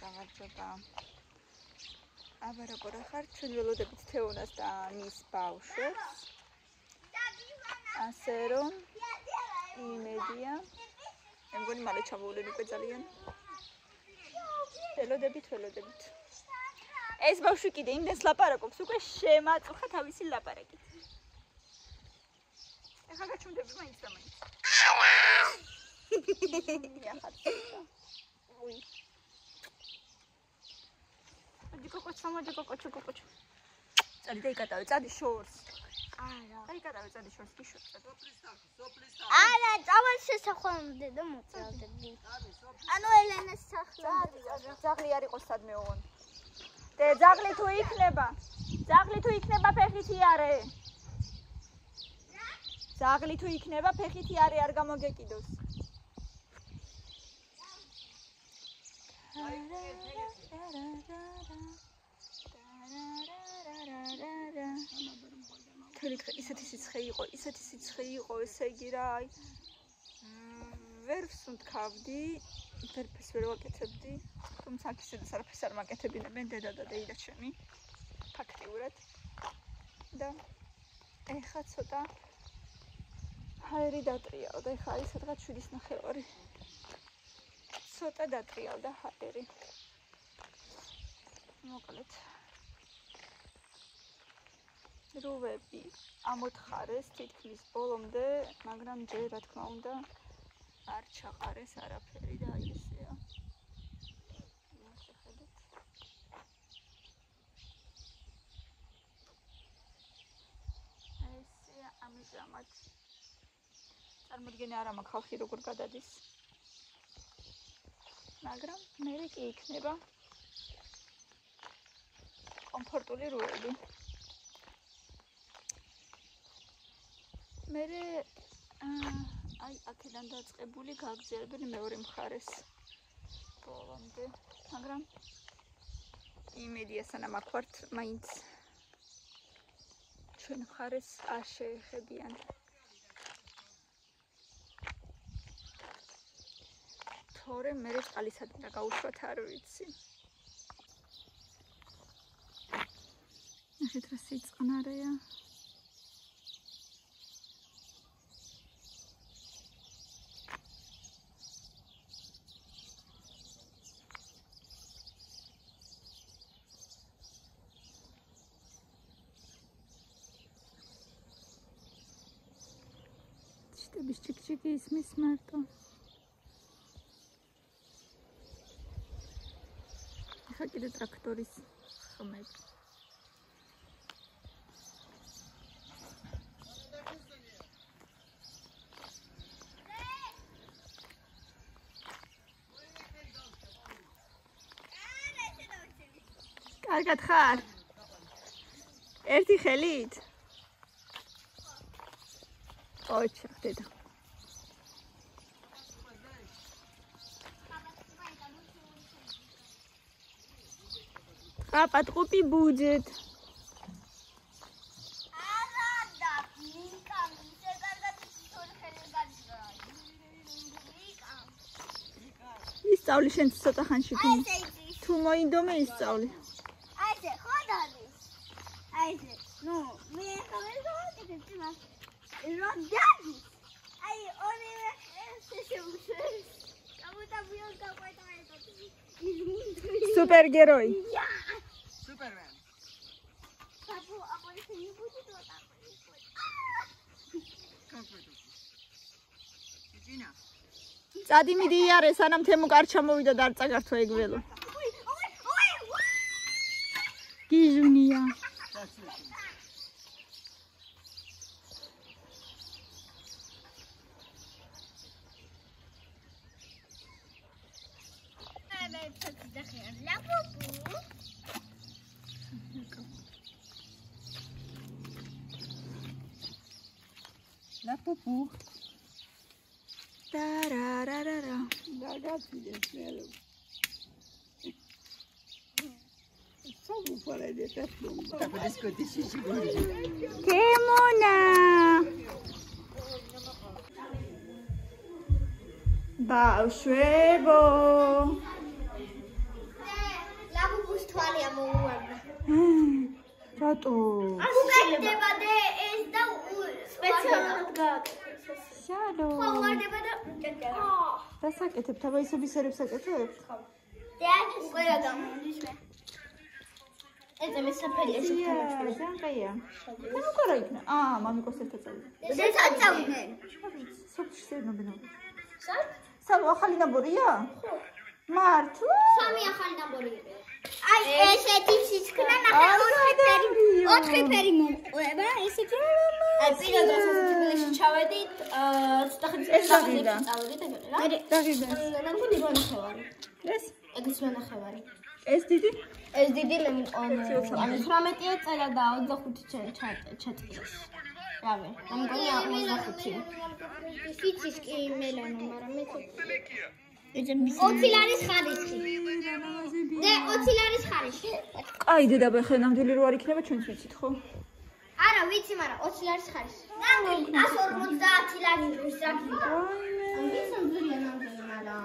გამარჯობა. აბარა ყურა ხარ, ჩვენ ველოდებით თეონას და მის ბავშვებს. ასე რომ იმედია. მე მგონი მალე ჩამოვლენ უკვე ძალიან. ველოდებით. ეს ბავშვი კიდე იმდენს ლაპარაკობს, უკვე შემაწუხა თავისი ლაპარაკით. ეხლა გაჩვენდები მაინც და მაინც. უი. მოდი კოკოჩო. წადი დაიკატავე, წადი შორს. არა. დაიკატავე, წადი შორს, კი შორს. სოფლის. არა, წავალ შესახვამდე და მოწავდები. ანუ ელენას სახლა. ძაღლი არ იყოს სადმე ოღონ. დე ძაღლი თუ იქნება ფეხითი არე. ძაღლი თუ იქნება ფეხითი არე, არ გამოგეკიდოს. ისეთი სიცხე იყო, ესე იგი რა, აი ვერ ვსუნთქავდი, ვერაფერს ვერ ვაკეთებდი, თუმცა აქ ისედაც არაფერს არ მაკეთებინებენ დედა და დეიდა ჩემი, ფაქტიურად. და ეხლა ცოტა ჰაერი დატრიალდა, ეხლა არის სადღაც 7:30. ცოტა დატრიალდა ჰაერი. მოკლედ. რუვები ამოთხარეს თითქმის ბოლომდე, მაგრამ ჯერ რა თქმა უნდა არ ჩაყარეს არაფერი და აი ესეა. შეხედეთ. ესეა ამჟამად. წარმოდგენა არ მაქვს ხალხი როგორ გადადის. მაგრამ მე კი იქნება კომფორტული რუები. მე აი აქედან დაწყებული გაგზავნებენ მეორე მხარეს ბოლომდე, მაგრამ იმედია სანამ აქ ვართ, მაინც ჩვენ მხარეს არ შეეხებიან. თორემ მე წყალისადმი რა გაუშვათ არ ვიცი. ნახეთ რა სიწყნარეა. ჩიტების ჩიკჩიკი ისმის მარტო. ეხლა კიდე ტრაქტორის ხმები. კარგად ხარ? ერთი ხელით? ოჩა, დედა. პატყუპი ბუჯეთ. ისწავლი შენ ცოტა ხანში თუ მოინდომე ისწავლი. აიზე, ხო დადის. აიზე, ნუ, მე ხომ გავაკეთებ მას. Rodadi. Ai, orile se ușez. Camutabio capoeto. Superheroi. Superman. Papu, apoi să nu puti tot apoi. Capoeto. Cina. წადი მიდი იარე, სანამ თემუკ არ ჩამოვიდა და არ წაგართვა ეგ ველო. გიჟუნია. La pupu. Tarararara. Ragazzi del cielo. Stavo fuori di te. Capisco di sicuro. Che mona. ბავშვებო. ლაბუბუს თვალი ამოუვარდა. რატო? უკეთდება და ეს და სპეციალურად გააკეთეს. შალო. ხო, ვარდება და უკეთდება. დასაკეთებ, თავისების ერებს აკეთებ? და უკვე რა გამოდის მე. ეს მე საფერი ეს ეს ანკაია. ანუ კარა იქნა. მამიკოს ერთად წავიდა. ესეც წავიდნენ. სოფში შენობინო. სად? სალო ახალი ნაბორია? ხო. მართლა? სამი ახალი ნაბორი იყო. აი ესეთი სიცხნა ნახე 4 ფერი მომყვება, ესეთი. აი პირველ დროს თბილისში ჩავედით, ცოტა ხნის წავედით ეგრე რა. დაგიდა. ნამდვილი მონახევარი. ეს? ეგეც მონახევარი. ეს დიდი? ეს დიდი ანუ 18 წელა და 25 ჩაწყდეს. რავი, ამგონი 25. ფიცის კი მელანო, მაგრამ მე 20 ლარის ხარისხი. და 20 ლარის ხარისხი. აი დედაბა ხე ნამდვილი რო არ იქნება ჩვენც ვიცით ხო? არა, ვიცი, მაგრამ 20 ლარის ხარისხი. ნამდვილი 150 ლარი დროს დაგიდა. ამის ნამდვილია ნამდვილი, მაგრამ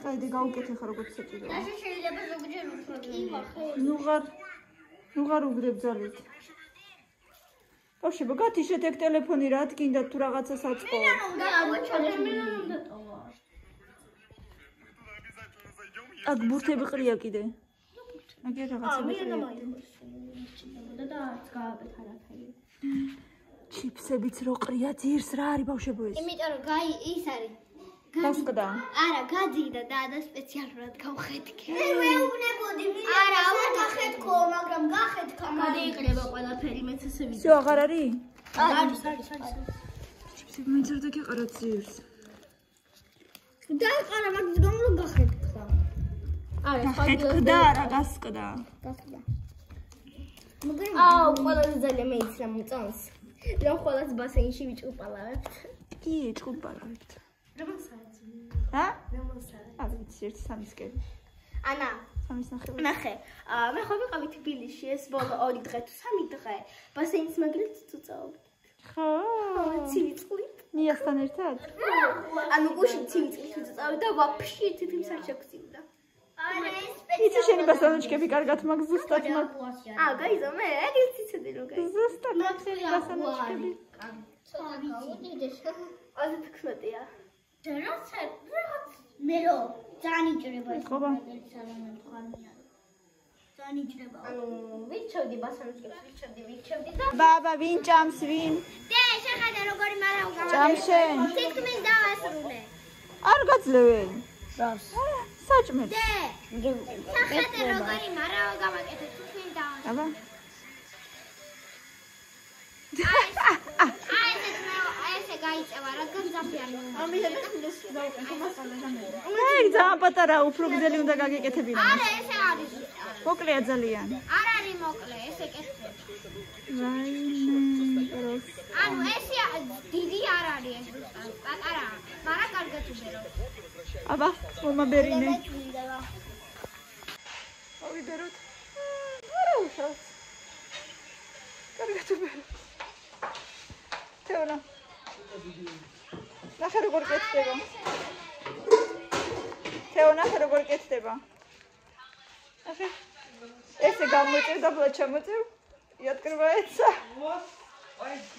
აი დი გაუკეთე ხარ როგორც საჭირო. ასე შეიძლება ზოგჯერ უფრო გიმახე. ნუღარ უგრებ ძალით. ბავშვებო, გათიშეთ ეგ ტელეფონი რა თქინდათ თუ რაღაცა საწყო. უნდა აღმოჩნდეს უნდა ტოვა. აქ ბურთები ყრია კიდე. აგერ რაღაცები მე ყრია. და გააკეთა რაფერი. ჩიფსებიც რო ყრია ძირს რა არის ბავშვებო ეს? იმიტომ რომ ის არის. დასკდა. არა, გაძიდა და სპეციალურად გავხედქე. მე მეუბნებოდი, არა, გავხედქო, მაგრამ გახედქა. გადაიყრება ყველაფერი, მეც ესე ვიცი. всё, აღარ არის? არის. ჩიფსები მეძრდა გიყარა ძირს. დაიყარა, მაგის გამო რომ გახედქა. არა, გახედქდა, არა გასკდა. გახედქა. აუ, ყველაზე ძალიან მეიცრა მოწონს. რომ ყველას ბასეინში ვიჭუპალავებთ. კი, ჭუპალავებთ. რომელსაც? რა? რომელსაც? არა, ვიცი, 1-3-სკენ. ანა, 3-9. ნახე. მე ხო ვიყავი თბილისში ეს ბოლო 2 დღე თუ 3 დღე. ბასეინის მაგალითად წუწავ. ხო? ცივი წყლით. მიასთან ერთად? ანუ გუში ცივი წყლით წუწავ და ვაფშე თითქმის არ შეგწივდა. არა, ეს იცი შენი ბასანოჩკები კარგად მაგ ზუსტად მაგ. გაიზო მე ეგეც იცოდი რომ გაიზო. ზუსტად მაგ შენი ბასანოჩკები. ცოტა გავუდიდეს. 15-ია. და რაღაც მე რო ძალიან იჭრება ეს მაგალითად სალამი ხარმია. ძალიან იჭრება. ანუ ვიჩევდი ბასანოჩკებს, ვიჩევდი და ბაბა ვინ ჭამს ვინ? და შეხედე როგორი მარაო გამაგე. ჭამშენ. თითქმის დავასრულე. არ გაძლევენ. რას? საჭმელი. და შეხედე როგორი მარაო გამაკეთე თითქმის დავასრულე. აბა. ესე გაიწევა, რადგან ზაფიანი. აი, ძალიან პატარა, უფრო გრძელი უნდა გაგეკეთებინა. არა, ესე არის. მოკლეა ძალიან. არ არის მოკლე, ესე კეთდება. რაიმე, პროს. ანუ ესე დიდი არ არის ეს ზუსტად, პატარაა, მაგრამ კარგად უბერო. აბა, მომაბერინე. ავიბეროთ. არა უშავს. კარგად უბერო. თეონა. ნახე როგორ კეთდება. თეონა, ნახე როგორ კეთდება. ნახე. ესე გამოიწევ და ბლა ჩამოწევ. იატკრება ეცა.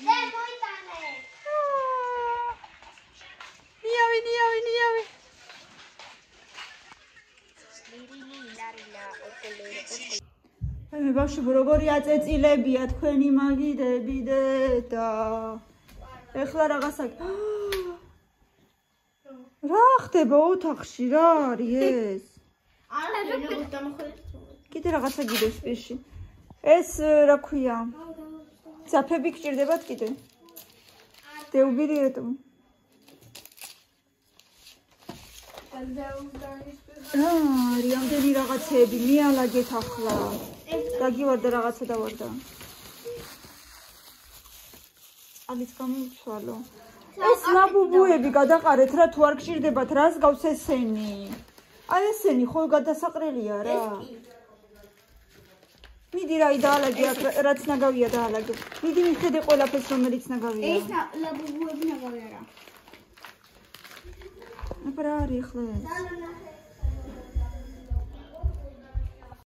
და მოიტანე. ნიავი. აი მე ბავშვებო როგორი აწეწილებია თქვენი მაგიდები და ეხლა რაღაცა რა ხდება ოთახში რა არის ეს? არა, როგორ დამოხვედით? კიდე რაღაცა გიდეს პირში. ეს რა ქვია? ძაფები გჭირდებათ კიდე? დეუბირიეთო. რამდენი რაღაცეები მიალაგეთ ახლა. დაგივარდა რაღაცა დავარდა. ალიც გამოვცვალო. ეს ლაბუბუები გადაყარეთ რა თუ არ გჭირდებათ რას გავს ესენი? აი ესენი ხო გადასაყრელია რა. მიდი რაი დაალაგე რაც ნაგავია დაალაგე. მიდი მიხედე ყველაფერს რომელიც ნაგავია. ეს ლაბუბუები ნაგავია რა. აბა რა არის ახლა ეს? ძალიან ნახე.